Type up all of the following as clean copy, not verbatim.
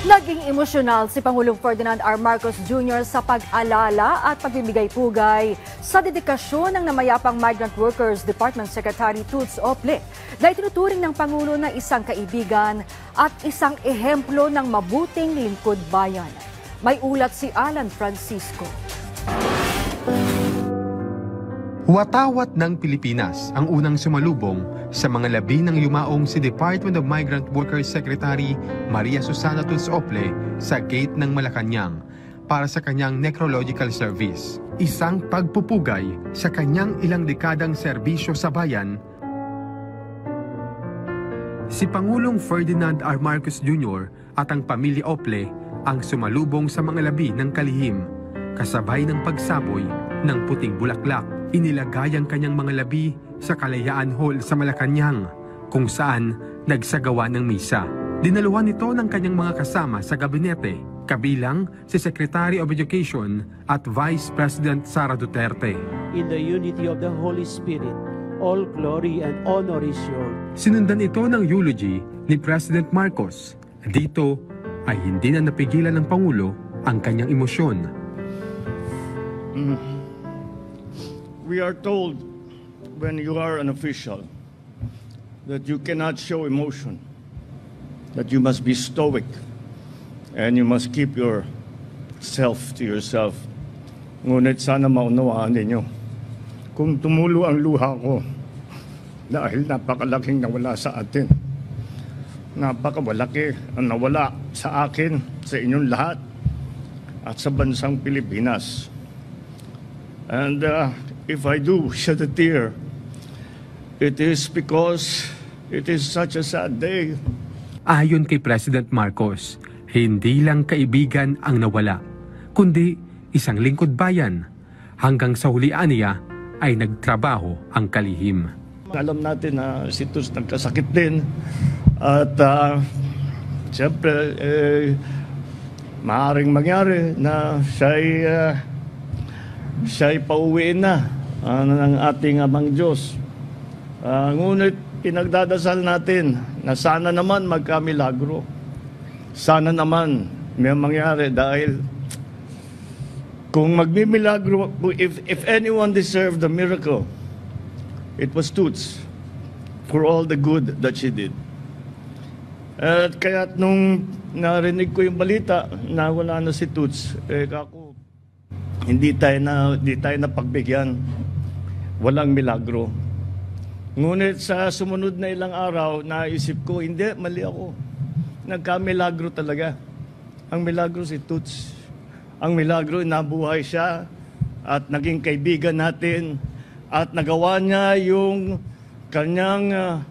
Naging emosyonal si Pangulong Ferdinand R. Marcos Jr. sa pag-alala at pagbibigay pugay sa dedikasyon ng namayapang Migrant Workers Department Secretary Toots Ople na itinuturing ng Pangulo na isang kaibigan at isang ehemplo ng mabuting lingkod bayan. May ulat si Alan Francisco. Watawat ng Pilipinas ang unang sumalubong sa mga labi ng yumaong si Department of Migrant Workers Secretary Maria Susana Toots Ople sa gate ng Malacanang para sa kanyang necrological service. Isang pagpupugay sa kanyang ilang dekadang serbisyo sa bayan. Si Pangulong Ferdinand R. Marcos Jr. at ang pamilya Ople ang sumalubong sa mga labi ng kalihim, kasabay ng pagsaboy ng puting bulaklak. Inilagay ang kanyang mga labi sa Kalayaan Hall sa Malacanang, kung saan nagsagawa ng misa. Dinaluhan ito ng kanyang mga kasama sa gabinete, kabilang si Secretary of Education at Vice President Sara Duterte. In the unity of the Holy Spirit, all glory and honor is yours. Sinundan ito ng eulogy ni President Marcos. Dito ay hindi na napigilan ng Pangulo ang kanyang emosyon. We are told when you are an official that you cannot show emotion, that you must be stoic and you must keep yourself to yourself. Ngunit sana maunawaan ninyo, kung tumulo ang luha ko dahil napakalaking nawala sa atin, napakawalaki ang nawala sa akin, sa inyong lahat at sa bansang Pilipinas. And if I do shed a tear, it is because it is such a sad day. Ayon kay President Marcos, hindi lang kaibigan ang nawala, kundi isang lingkod bayan. Hanggang sa hulian niya ay nagtrabaho ang kalihim. Alam natin na si Toots nagkasakit din at siyempre maaaring mangyari na siya'y pauwiin na ng ating Amang Diyos. Ngunit pinagdadasal natin na sana naman magkamilagro. Sana naman may mangyari dahil kung magmimilagro, if anyone deserved the miracle, it was Toots for all the good that she did. At kaya nung narinig ko yung balita na wala na si Toots, ako, hindi tayo na pagbigyan. Walang milagro. Ngunit sa sumunod na ilang araw, naisip ko, hindi, mali ako. Nagkamilagro talaga. Ang milagro si Toots. Ang milagro, nabuhay siya at naging kaibigan natin at nagawa niya yung kanyang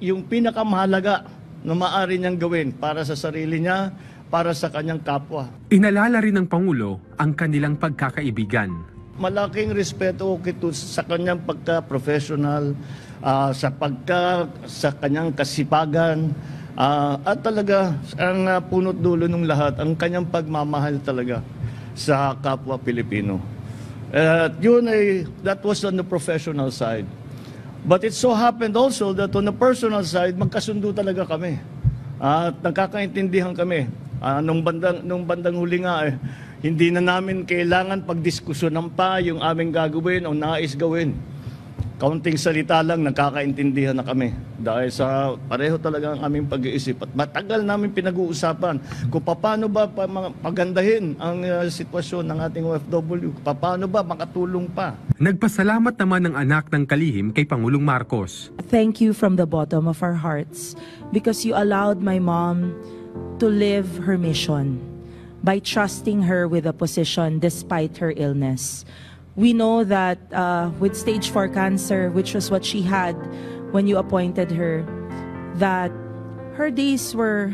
yung pinakamahalaga na maaari niyang gawin para sa sarili niya, para sa kanyang kapwa. Inalala rin ng Pangulo ang kanilang pagkakaibigan. Malaking respeto kay Toots sa kanyang pagka-professional, sa kanyang kasipagan, at talaga ang punot dulo ng lahat, ang kanyang pagmamahal talaga sa kapwa Pilipino. At yun that was on the professional side. But it so happened also that on the personal side, magkasundo talaga kami. At nagkakaintindihan kami. Nung bandang huli nga, hindi na namin kailangan pagdiskusyonan pa yung aming gagawin o nais gawin. Kaunting salita lang, nagkakaintindihan na kami. Dahil sa pareho talaga ang aming pag-iisip. At matagal namin pinag-uusapan kung paano ba pagandahin ang sitwasyon ng ating OFW. Paano ba makatulong pa. Nagpasalamat naman ng anak ng kalihim kay Pangulong Marcos. Thank you from the bottom of our hearts because you allowed my mom to live her mission by trusting her with a position despite her illness. We know that with stage 4 cancer, which was what she had when you appointed her, that her days were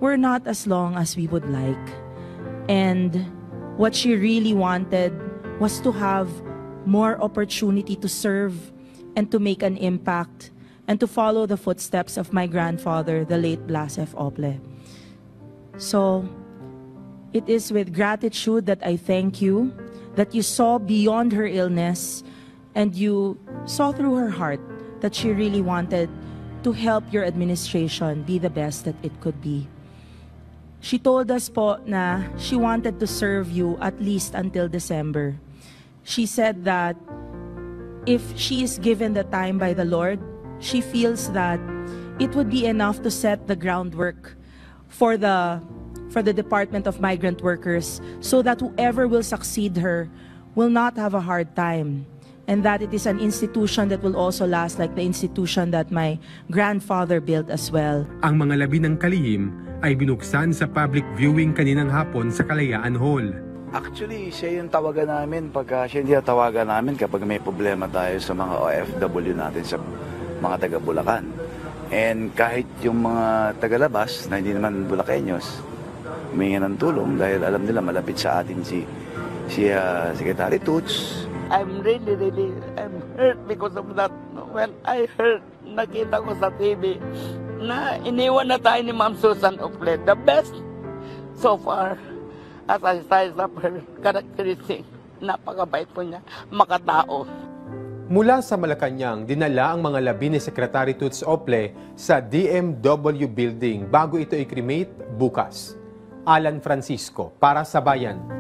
not as long as we would like. And what she really wanted was to have more opportunity to serve and to make an impact and to follow the footsteps of my grandfather, the late Blas F. Ople. So, it is with gratitude that I thank you that you saw beyond her illness and you saw through her heart that she really wanted to help your administration be the best that it could be. She told us po na she wanted to serve you at least until December. She said that if she is given the time by the Lord, she feels that it would be enough to set the groundwork for the Department of Migrant Workers so that whoever will succeed her will not have a hard time, and that it is an institution that will also last like the institution that my grandfather built as well. Ang mga labi ng kalihim ay binuksan sa public viewing kaninang hapon sa Kalayaan Hall. Actually, siya yung tawagan namin siya yung tawagan namin kapag may problema tayo sa mga OFW natin sa mga taga Bulacan. And kahit yung mga tagalabas na hindi naman Bulakenyos, humingi ng tulong dahil alam nila malapit sa atin si Secretary Toots. I'm hurt because of that. When I heard, nakita ko sa TV na iniwan na tayo ni Ma'am Susan Ople, the best so far. As I size up her characteristic, napakabait po niya, makatao. Mula sa Malacanang, dinala ang mga labi ni Secretary Toots Ople sa DMW building bago ito i-cremate bukas. Alan Francisco para sa Bayan.